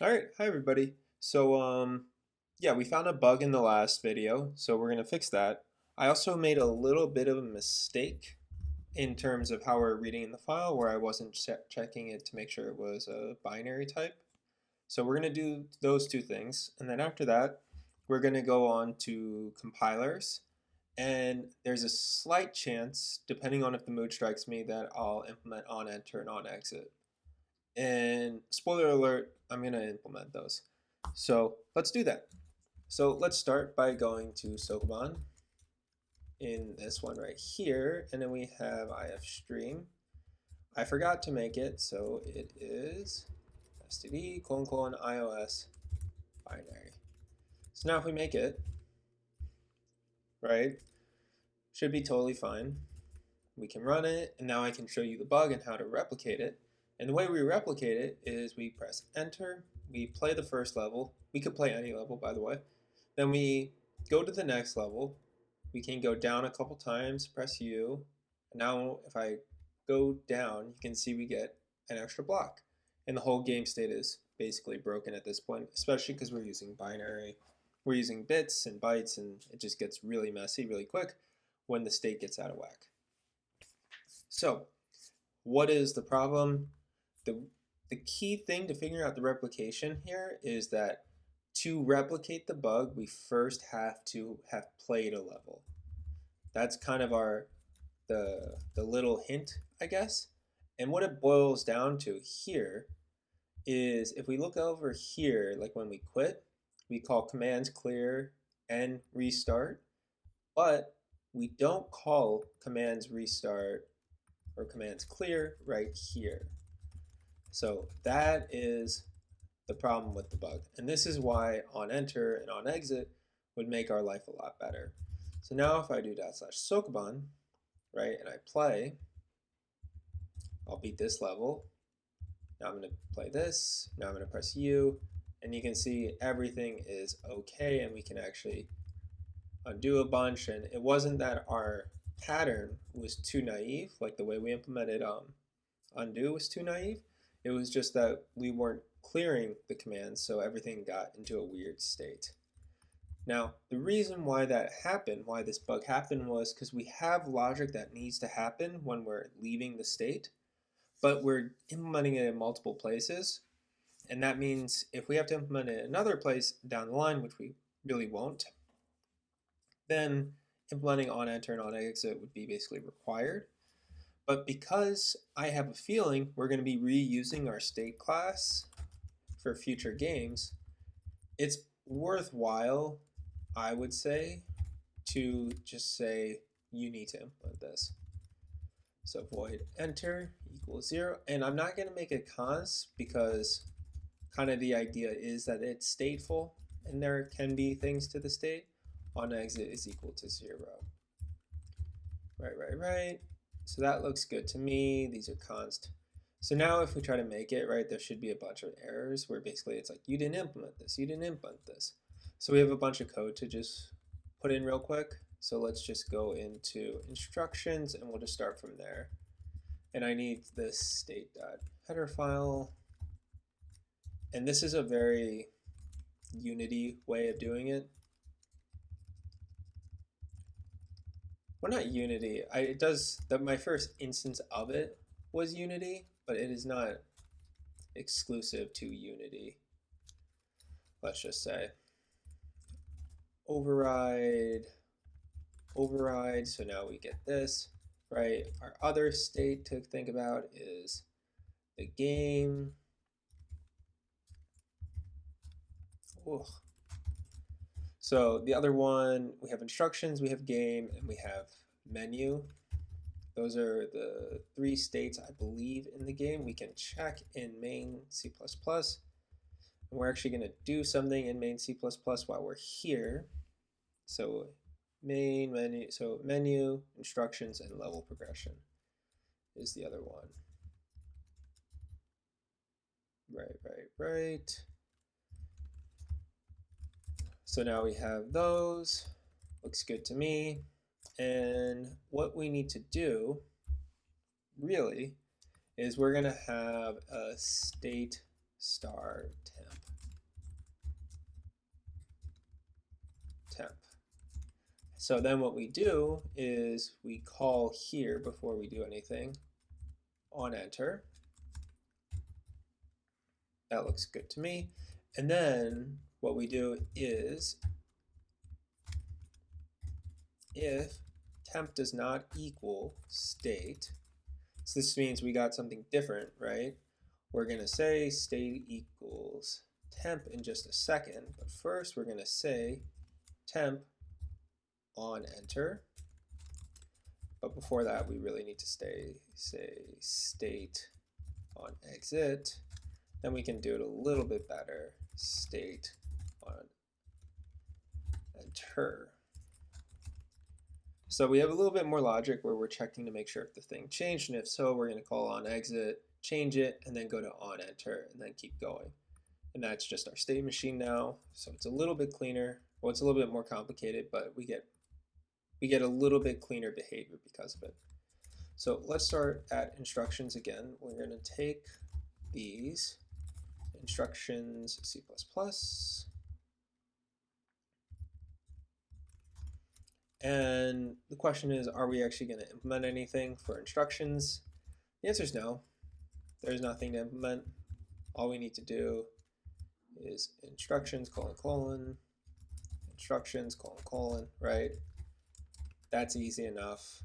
All right, hi everybody. Yeah, we found a bug in the last video, so we're gonna fix that. I also made a little bit of a mistake in terms of how we're reading in the file, where I wasn't checking it to make sure it was a binary type. So we're gonna do those two things, and then after that, we're gonna go on to compilers, and there's a slight chance, depending on if the mood strikes me, that I'll implement on enter and on exit. And spoiler alert, I'm going to implement those. So let's do that. So let's start by going to Sokoban in this one right here. And then we have if stream. I forgot to make it, so it is std iOS binary. So now if we make it, right, should be totally fine. We can run it, and now I can show you the bug and how to replicate it. And the way we replicate it is we press enter, we play the first level. We could play any level, by the way. Then we go to the next level. We can go down a couple times, press U. And now if I go down, you can see we get an extra block. And the whole game state is basically broken at this point, especially because we're using binary. We're using bits and bytes, and it just gets really messy really quick when the state gets out of whack. So what is the problem? The key thing to figuring out the replication here is that to replicate the bug, we first have to have played a level. That's kind of the little hint, I guess. And what it boils down to here is if we look over here, like when we quit, we call commands clear and restart, but we don't call commands restart or commands clear right here. So that is the problem with the bug. And this is why on enter and on exit would make our life a lot better. So now if I do /sokoban, right, and I play, I'll beat this level. Now I'm going to play this. Now I'm going to press U. And you can see everything is okay, and we can actually undo a bunch. And it wasn't that our pattern was too naive, like the way we implemented undo was too naive. It was just that we weren't clearing the commands, so everything got into a weird state. Now, the reason why that happened, why this bug happened, was because we have logic that needs to happen when we're leaving the state, but we're implementing it in multiple places. And that means if we have to implement it in another place down the line, which we really won't, then implementing on enter and on exit would be basically required. But because I have a feeling we're going to be reusing our state class for future games, it's worthwhile, I would say, to just say you need to implement this. So void enter equals 0. And I'm not going to make a const because kind of the idea is that it's stateful and there can be things to the state. On exit is equal to 0. Right. So that looks good to me. These are const. So now if we try to make it, right, there should be a bunch of errors where basically it's like, you didn't implement this, you didn't implement this. So we have a bunch of code to just put in real quick. So let's just go into instructions and we'll just start from there. And I need this state.header file. And this is a very Unity way of doing it. Well, not Unity. It does that. My first instance of it was Unity, but it is not exclusive to Unity. Let's just say override. So now we get this, right? Our other state to think about is the game. Ugh. So the other one, we have instructions, we have game, and we have menu. Those are the three states, I believe, in the game. We can check in main C++. And we're actually going to do something in main C++ while we're here. So main menu, so menu, instructions, and level progression is the other one. Right. So now we have those. Looks good to me. And what we need to do, really, is we're going to have a state star temp. So then what we do is we call here before we do anything on enter. That looks good to me. And then what we do is if temp does not equal state, so this means we got something different, right? We're going to say state equals temp in just a second, but first we're going to say temp on enter. But before that, we really need to say state on exit. Then we can do it a little bit better. State on enter. So we have a little bit more logic where we're checking to make sure if the thing changed, and if so, we're going to call on exit, change it, and then go to on enter, and then keep going. And that's just our state machine now. So it's a little bit cleaner. Well, it's a little bit more complicated, but we get a little bit cleaner behavior because of it. So let's start at instructions again. We're going to take these instructions C++. And the question is, are we actually going to implement anything for instructions? The answer is no. There's nothing to implement. All we need to do is instructions, : instructions, : right? That's easy enough.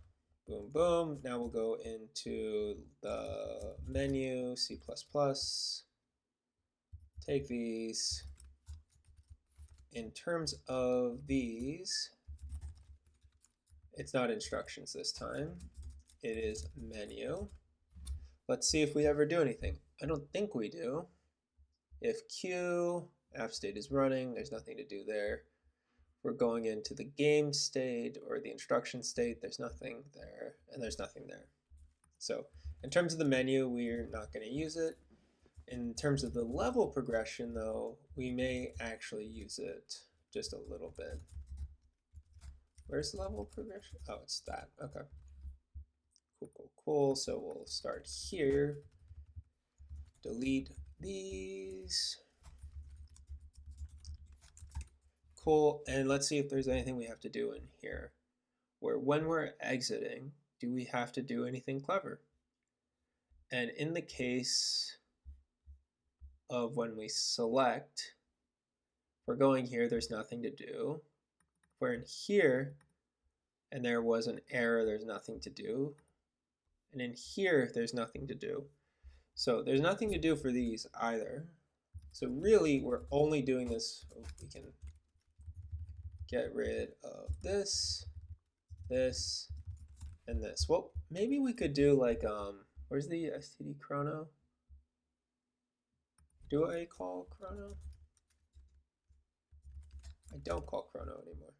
Boom, boom. Now we'll go into the menu, C++. Take these. In terms of these, it's not instructions this time. It is menu. Let's see if we ever do anything. I don't think we do. If Q, app state is running, there's nothing to do there. We're going into the game state or the instruction state, there's nothing there, and there's nothing there. So in terms of the menu, we're not going to use it. In terms of the level progression, though, we may actually use it just a little bit. Where's the level progression? Oh, it's that. Okay. Cool. So we'll start here. Delete these. Cool. And let's see if there's anything we have to do in here. Where when we're exiting, do we have to do anything clever? And in the case of when we select, we're going here, there's nothing to do. We're in here, and there was an error, there's nothing to do. And in here, there's nothing to do. So there's nothing to do for these either. So really, we're only doing this, we can get rid of this, this, and this. Well, maybe we could do like, where's the std chrono? Do I call chrono? I don't call chrono anymore.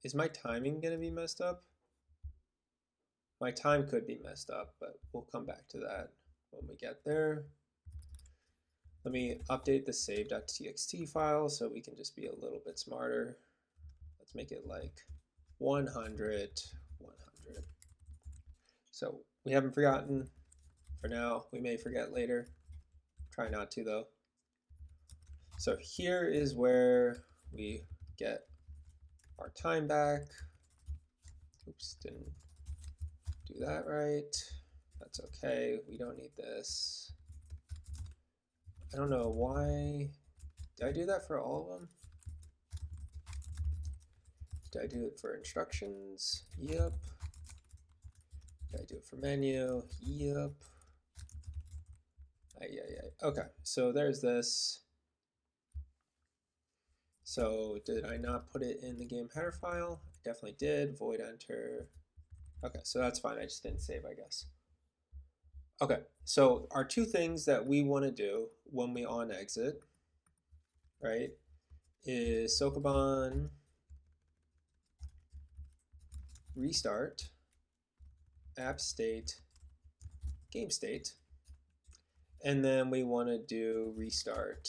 Is my timing going to be messed up? My time could be messed up, but we'll come back to that when we get there. Let me update the save.txt file so we can just be a little bit smarter. Let's make it like 100, 100. So we haven't forgotten for now. We may forget later. Try not to though. So here is where we get our time back. Oops, didn't do that right. That's okay. We don't need this. I don't know why. Did I do that for all of them? Did I do it for instructions? Yep. Did I do it for menu? Yep. Okay, so there's this. So did I not put it in the game header file? I definitely did. Void enter. Okay, so that's fine. I just didn't save, I guess. Okay, so our two things that we want to do when we on exit, right, is Sokoban restart, app state, game state, and then we want to do restart,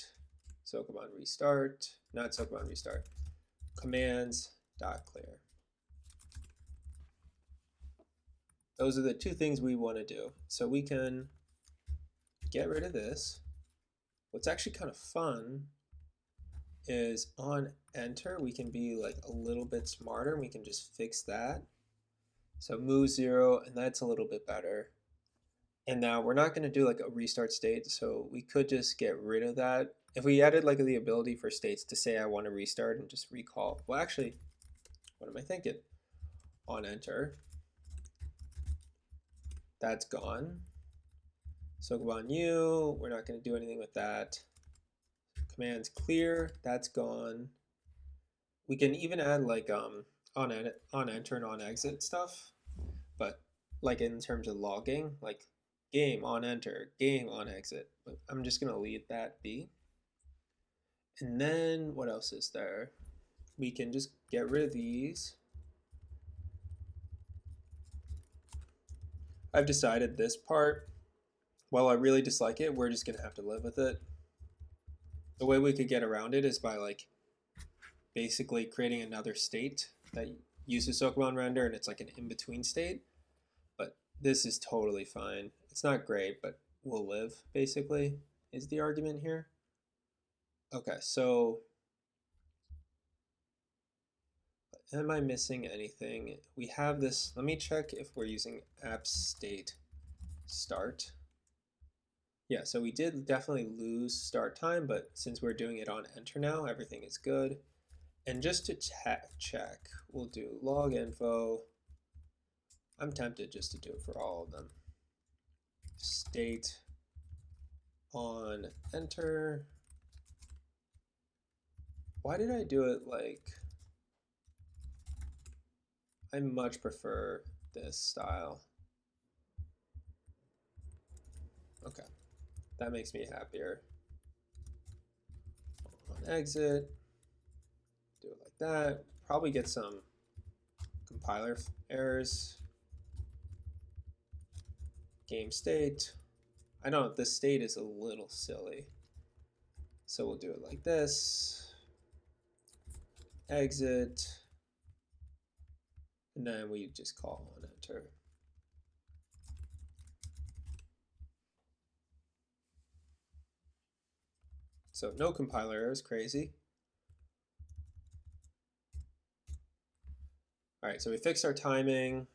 Sokoban restart, not Sokoban restart, commands.clear. Those are the two things we want to do. So we can get rid of this, What's actually kind of fun is on enter, we can be like a little bit smarter and we can just fix that. So move 0, and that's a little bit better. And now we're not going to do like a restart state, so we could just get rid of that. If we added like the ability for states to say I want to restart and just recall, well actually, what am I thinking? On enter, that's gone. Sokoban U, we're not going to do anything with that. Commands clear, that's gone. We can even add like on enter and on exit stuff, but like in terms of logging, like game on enter, game on exit. But I'm just gonna leave that be. And then what else is there? We can just get rid of these. I've decided this part, while I really dislike it, we're just gonna have to live with it. The way we could get around it is by like basically creating another state that uses Sokoban render, and it's like an in-between state. But this is totally fine. It's not great, but we'll live, basically, is the argument here. Okay, so am I missing anything? We have this, let me check if we're using app state start. Yeah, so we did definitely lose start time, but since we're doing it on enter now, everything is good. And just to check, we'll do log info. I'm tempted just to do it for all of them. State on enter. Why did I do it like, I much prefer this style. Okay, that makes me happier. On exit, do it like that. Probably get some compiler errors. Game state. I know this state is a little silly. So we'll do it like this. Exit. And then we just call on enter. So no compiler errors, crazy. All right, so we fixed our timing.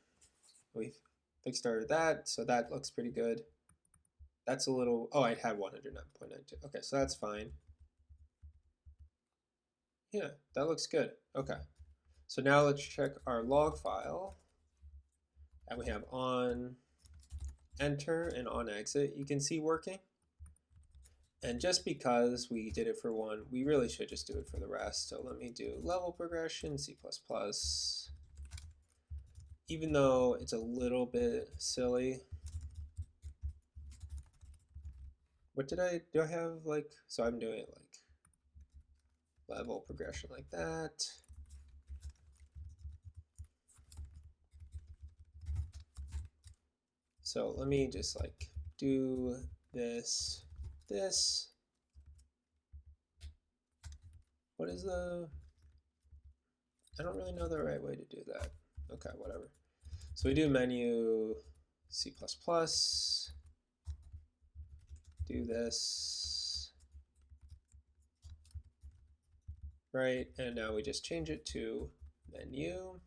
We fixed our that, so that looks pretty good. That's a little, oh, I had 109.92. Okay, so that's fine. Yeah, that looks good. Okay, so now let's check our log file. And we have on enter and on exit, you can see working. And just because we did it for one, we really should just do it for the rest. So let me do level progression, C++. Even though it's a little bit silly. What did do I have like, so I'm doing it like level progression like that. So let me just like do this. What is the, I don't really know the right way to do that. Okay, whatever. So we do menu C++, do this, right? And now we just change it to menu.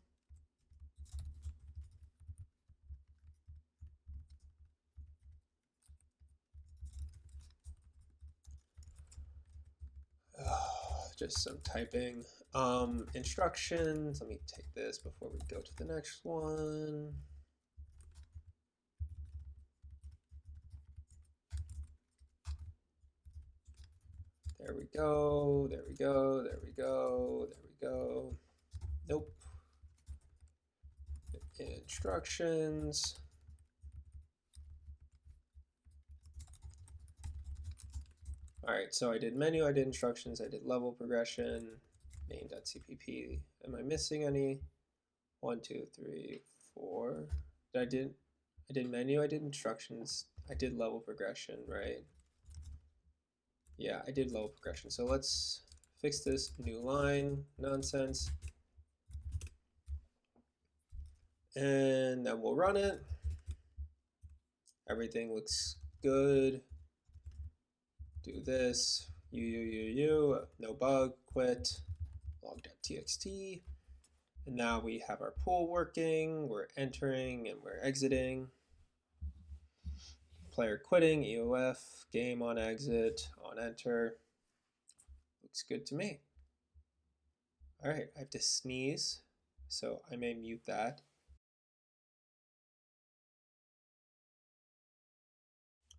Just some typing. Instructions, let me take this before we go to the next one. There we go, there we go, there we go, there we go. Nope. Instructions. All right, so I did menu, I did instructions, I did level progression, main.cpp. Am I missing any? 1, 2, 3, 4. I did menu, I did instructions, I did level progression, right? Yeah, I did level progression. So let's fix this new line nonsense. And then we'll run it. Everything looks good. do this, no bug, quit, log.txt. And now we have our pool working, we're entering and we're exiting. Player quitting, EOF, game on exit, on enter. Looks good to me. All right, I have to sneeze, so I may mute that.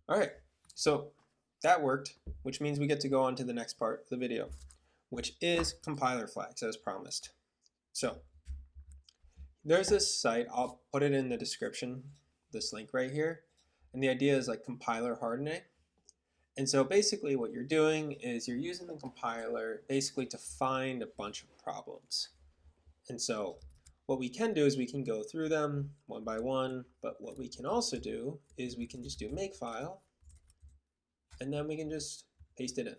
All right, so that worked, which means we get to go on to the next part of the video, which is compiler flags as promised. So there's this site, I'll put it in the description, this link right here. And the idea is like compiler hardening. And so basically what you're doing is you're using the compiler basically to find a bunch of problems. And so what we can do is we can go through them one by one, but what we can also do is we can just do makefile, and then we can just paste it in.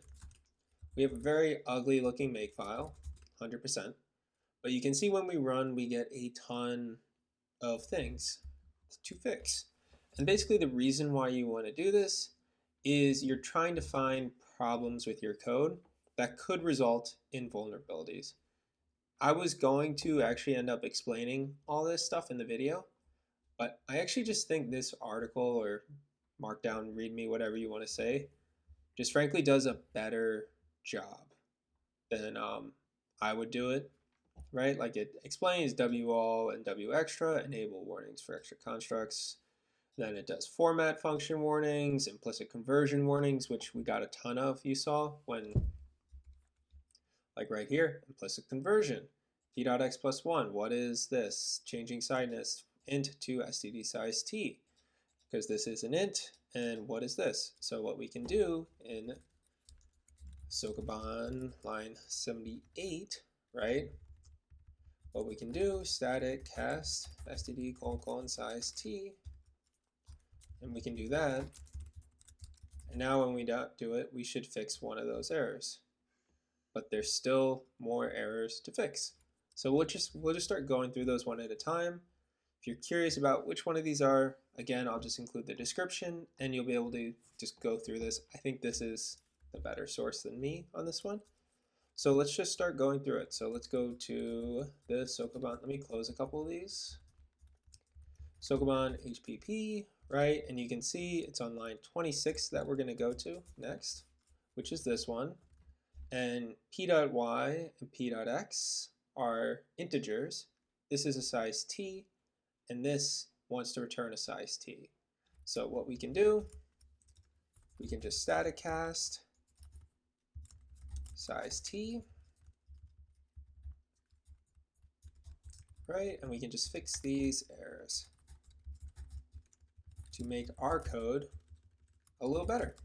We have a very ugly looking makefile, 100%, but you can see when we run, we get a ton of things to fix. And basically the reason why you want to do this is you're trying to find problems with your code that could result in vulnerabilities. I was going to actually end up explaining all this stuff in the video, but I actually just think this article or markdown, readme, whatever you want to say, just frankly does a better job than I would do it, right? Like it explains WAL and WExtra, enable warnings for extra constructs. Then it does format function warnings, implicit conversion warnings, which we got a ton of, you saw, when, like right here, implicit conversion, p.x plus 1, what is this? Changing sideness, int to std size t, because this is an int, and what is this? So what we can do in Sokoban line 78, right? What we can do, static cast std : size t, and we can do that. And now when we do it, we should fix one of those errors. But there's still more errors to fix. So we'll just start going through those one at a time. If you're curious about which one of these are, again, I'll just include the description and you'll be able to just go through this. I think this is the better source than me on this one. So let's just start going through it. So let's go to the Sokoban. Let me close a couple of these. Sokoban HPP, right? And you can see it's on line 26 that we're going to go to next, which is this one. And p.y and p.x are integers. This is a size t, and this wants to return a size t. So what we can do, we can just static cast size t, right? And we can just fix these errors to make our code a little better.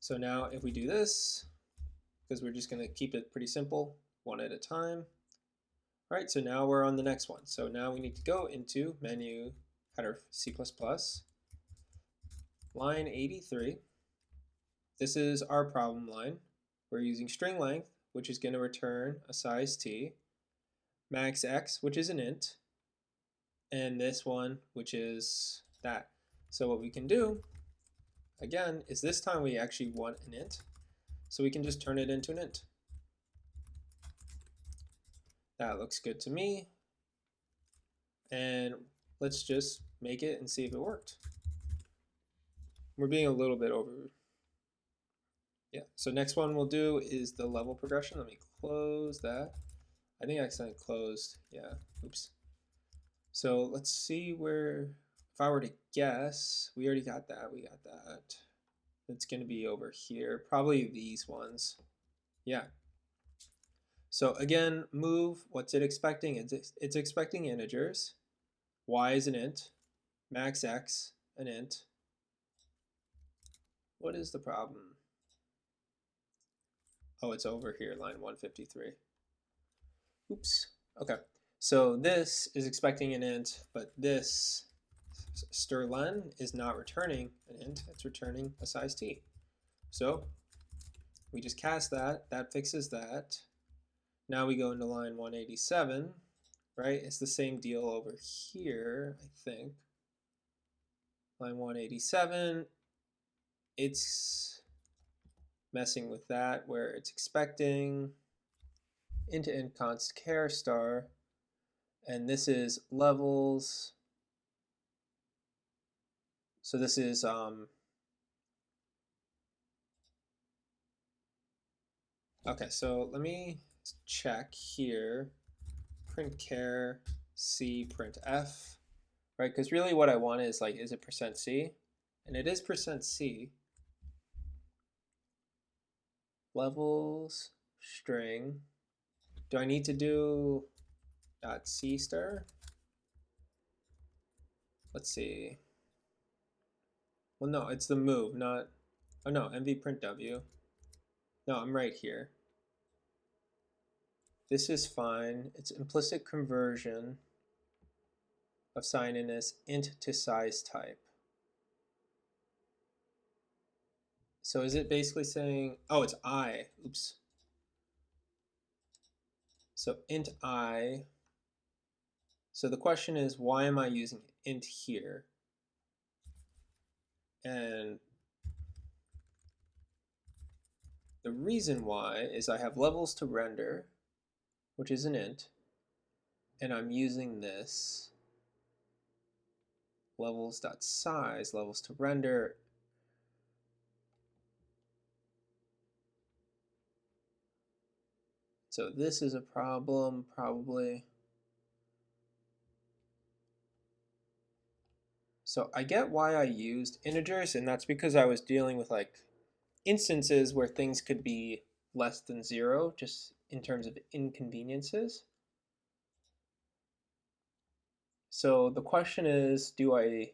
So now if we do this, because we're just going to keep it pretty simple, one at a time. All right, so now we're on the next one. So now we need to go into menu header C++, line 83. This is our problem line. We're using string length, which is going to return a size t, max x, which is an int, and this one, which is that. So what we can do, again, is this time we actually want an int, so we can just turn it into an int. That looks good to me. And let's just make it and see if it worked. We're being a little bit over. Yeah, so next one we'll do is the level progression. Let me close that. I think I accidentally closed. Yeah, oops. So let's see where, if I were to guess, we already got that. We got that. It's going to be over here. Probably these ones. Yeah. So again, move, what's it expecting? It's expecting integers. Y is an int. Max x, an int. What is the problem? Oh, it's over here, line 153. Oops. Okay. So this is expecting an int, but this strlen is not returning an int. It's returning a size t. So we just cast that. That fixes that. Now we go into line 187, right? It's the same deal over here, I think. Line 187, it's messing with that where it's expecting int const char star, and this is levels. So this is okay, so let me check here. Print char c print f, right? Because really what I want is like, is it %c? And it is %c. Levels string. Do I need to do .c star? Let's see. Well, no, it's the move, not, oh no, mv print w. No, I'm right here. This is fine. It's implicit conversion of sign in as int to size type. So is it basically saying, oh, it's I, oops. So int I, so the question is, why am I using int here? And the reason why is I have levels to render, which is an int, and I'm using this levels.size, levels to render. So this is a problem, probably. So I get why I used integers, and that's because I was dealing with like instances where things could be less than 0, just in terms of inconveniences. So the question is, do I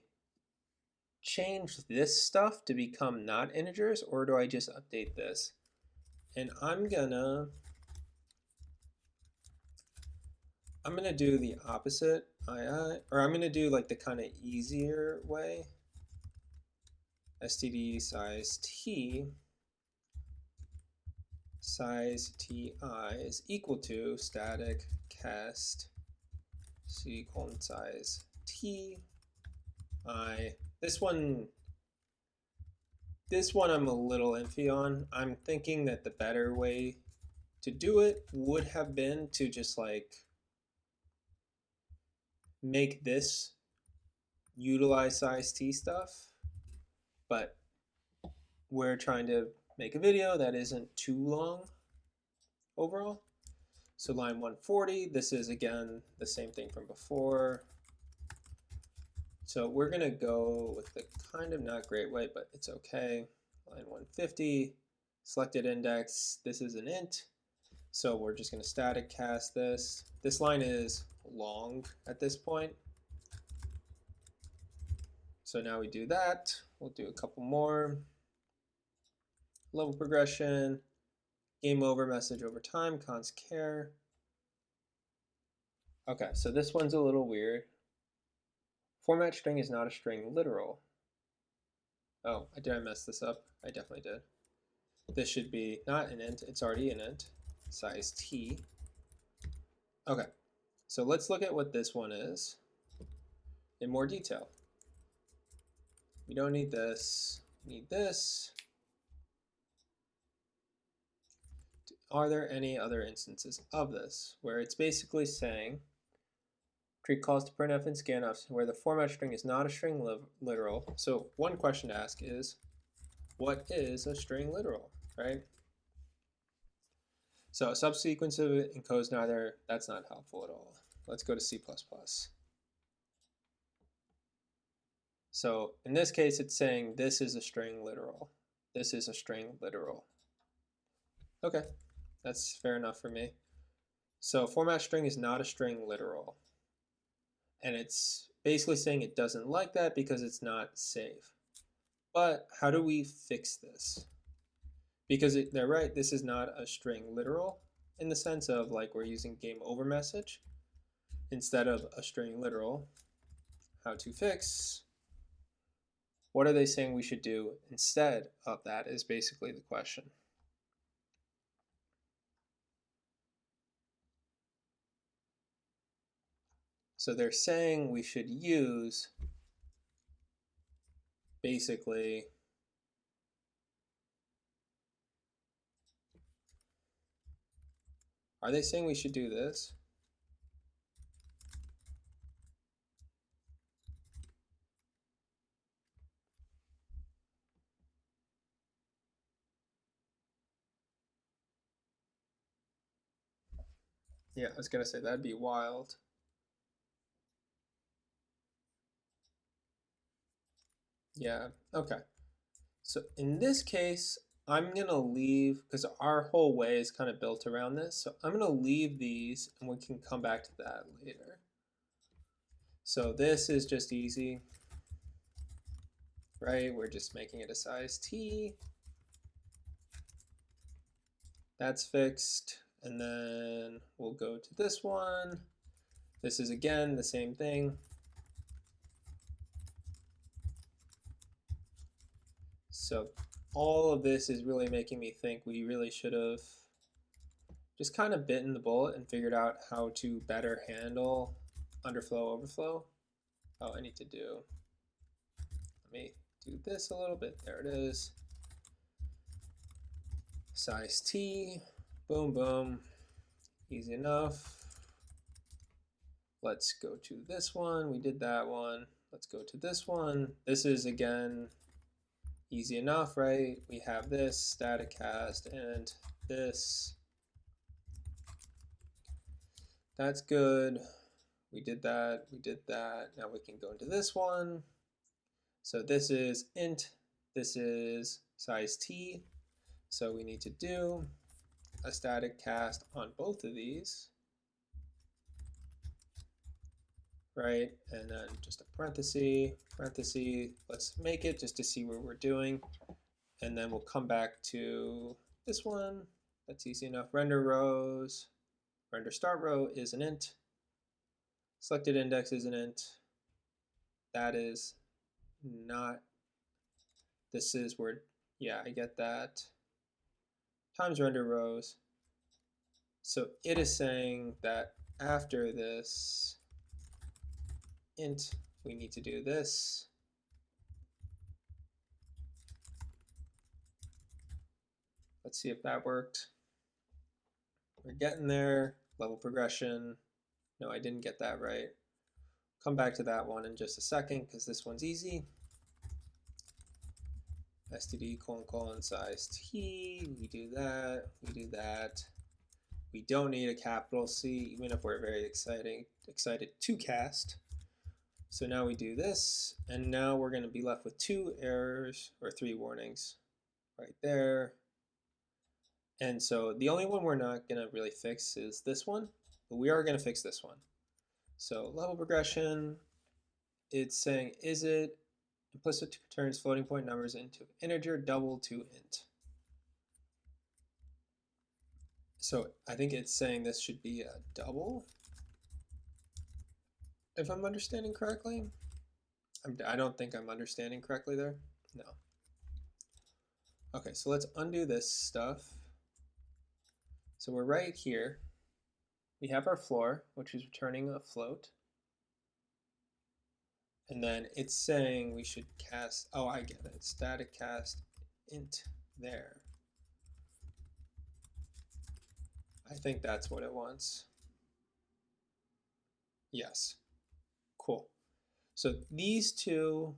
change this stuff to become not integers, or do I just update this? And I'm gonna do the opposite, or I'm gonna do like the kind of easier way. Std size t size ti is equal to static cast c colon size t I. This one I'm a little iffy on. I'm thinking that the better way to do it would have been to just like make this utilize size t stuff, but we're trying to make a video that isn't too long overall. So line 140, this is again the same thing from before. So we're gonna go with the kind of not great way, but it's okay. Line 150, selected index, this is an int. So we're just gonna static cast this. This line is long at this point. So now we do that. We'll do a couple more. Level progression, game over message over time, const char. Okay, so this one's a little weird. Format string is not a string literal. Oh, did I mess this up? I definitely did. This should be not an int, it's already an int, size t. Okay, so let's look at what this one is in more detail. We don't need this, we need this. Are there any other instances of this where it's basically saying treat calls to printf and scanf where the format string is not a string literal? So one question to ask is, what is a string literal, right? So a subsequence of it encodes neither, that's not helpful at all. Let's go to C++. So in this case, it's saying this is a string literal. This is a string literal. Okay, that's fair enough for me. So format string is not a string literal. And it's basically saying it doesn't like that because it's not safe. But how do we fix this? Because they're right, this is not a string literal in the sense of like we're using game over message instead of a string literal. How to fix? What are they saying we should do instead of that is basically the question. So they're saying we should use basically are they saying we should do this? Yeah, I was gonna say that'd be wild. Yeah, okay. So in this case, I'm gonna leave, because our whole way is kind of built around this, so I'm gonna leave these and we can come back to that later. So this is just easy, right? We're just making it a size T. That's fixed. And then we'll go to this one. This is again the same thing. So all of this is really making me think we really should have just kind of bitten the bullet and figured out how to better handle underflow overflow. Oh, I need to do, let me do this a little bit. There it is. Size T, boom, boom, easy enough. Let's go to this one. We did that one. Let's go to this one. This is, again, easy enough, right? We have this static cast and this. That's good. We did that. We did that. Now we can go into this one. So this is int. This is size T. So we need to do a static cast on both of these, right? And then just a parenthesis, parenthesis. Let's make it just to see what we're doing. And then we'll come back to this one. That's easy enough. Render rows. Render start row is an int. Selected index is an int. That is not, this is where, yeah, I get that. Times render rows. So it is saying that after this int, we need to do this. Let's see if that worked. We're getting there. Level progression. No, I didn't get that right. Come back to that one in just a second because this one's easy. std : size T. We do that. We do that. We don't need a capital C, even if we're very excited to cast. So now we do this, and now we're going to be left with 2 errors, or 3 warnings, right there. And so the only one we're not going to really fix is this one, but we are going to fix this one. So level progression, it's saying, is it implicit turns floating point numbers into integer double to int? So I think it's saying this should be a double, if I'm understanding correctly. I don't think I'm understanding correctly there. No. Okay, so let's undo this stuff. So we're right here. We have our floor, which is returning a float. And then it's saying we should cast, oh, I get it, static cast int there. I think that's what it wants. Yes. Cool. So these two,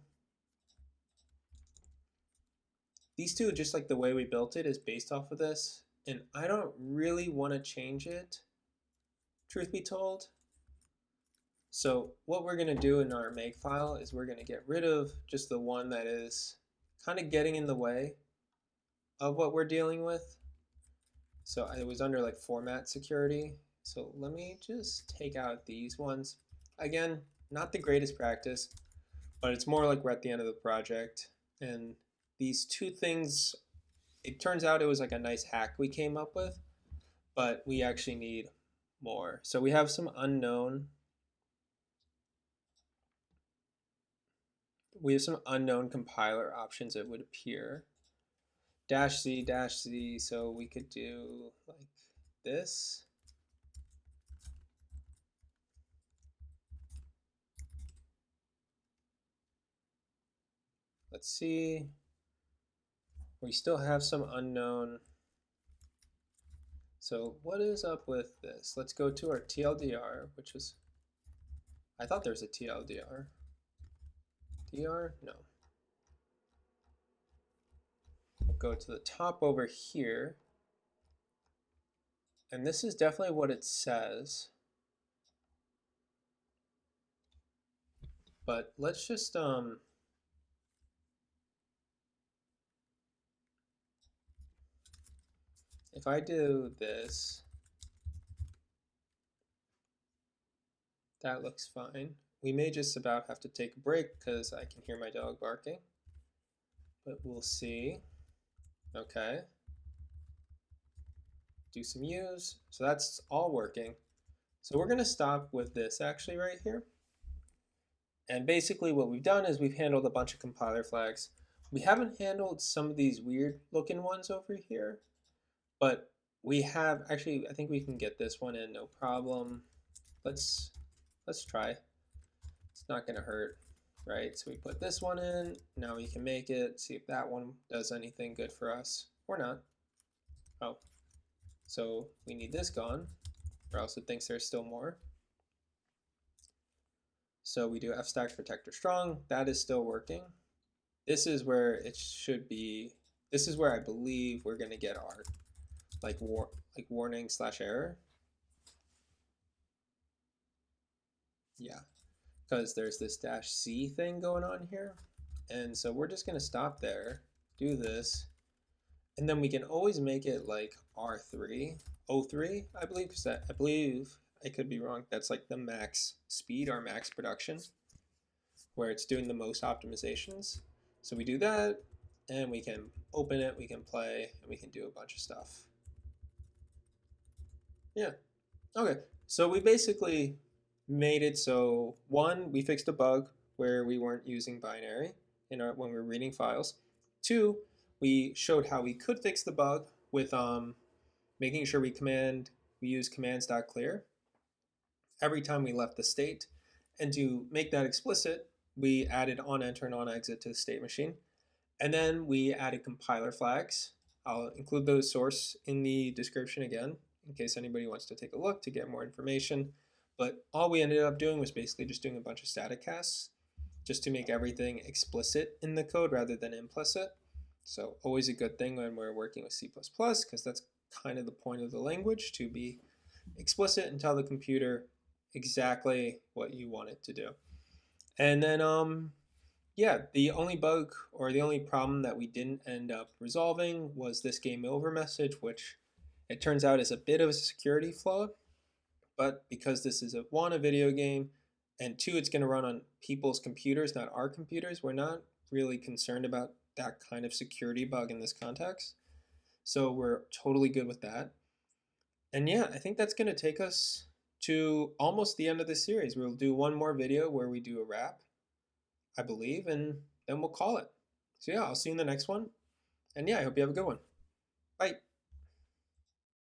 just like the way we built it, is based off of this. And I don't really want to change it, truth be told. So what we're going to do in our make file is we're going to get rid of just the one that is kind of getting in the way of what we're dealing with. So it was under like format security. So let me just take out these ones. Again, not the greatest practice, but it's more like we're at the end of the project. And these 2 things, it turns out it was like a nice hack we came up with, but we actually need more. So we have some unknown. We have some unknown compiler options, it would appear. -z, so we could do like this. let's see. We still have some unknown. So what is up with this? Let's go to our TLDR, which is, I thought there's a TLDR. DR? No. We'll go to the top over here. And this is definitely what it says. But let's just if I do this, that looks fine. We may just about have to take a break because I can hear my dog barking. But we'll see. Okay. Do some use. So that's all working. So we're going to stop with this actually right here. And basically what we've done is we've handled a bunch of compiler flags. We haven't handled some of these weird looking ones over here, but we have, actually, I think we can get this one in, no problem. Let's try. It's not gonna hurt, right? So we put this one in, now we can make it, see if that one does anything good for us, or not. Oh, so we need this gone, or else it thinks there's still more. So we do fstack protector strong, that is still working. This is where it should be, this is where I believe we're gonna get our like warning / error. Yeah, because there's this -c thing going on here. And so we're just gonna stop there, do this, and then we can always make it like R3, O3, I believe, because I believe, I could be wrong, that's like the max speed or max production, where it's doing the most optimizations. So we do that, and we can open it, we can play, and we can do a bunch of stuff. Yeah, okay. So we basically made it so, one, we fixed a bug where we weren't using binary when we were reading files. Two, we showed how we could fix the bug with making sure we use commands.clear every time we left the state. And to make that explicit, we added onEnter and onExit to the state machine. And then we added compiler flags. I'll include those source in the description again, in case anybody wants to take a look to get more information. But all we ended up doing was basically just doing a bunch of static casts, just to make everything explicit in the code rather than implicit. So always a good thing when we're working with C++, because that's kind of the point of the language, to be explicit and tell the computer exactly what you want it to do. And then, yeah, the only bug or the only problem that we didn't end up resolving was this game over message, which it turns out is a bit of a security flaw. But because this is a video game, and two, it's going to run on people's computers, not our computers, we're not really concerned about that kind of security bug in this context. So we're totally good with that. And yeah, I think that's going to take us to almost the end of the series. We'll do one more video where we do a wrap, I believe, and then we'll call it. So yeah, I'll see you in the next one. And yeah, I hope you have a good one. Bye.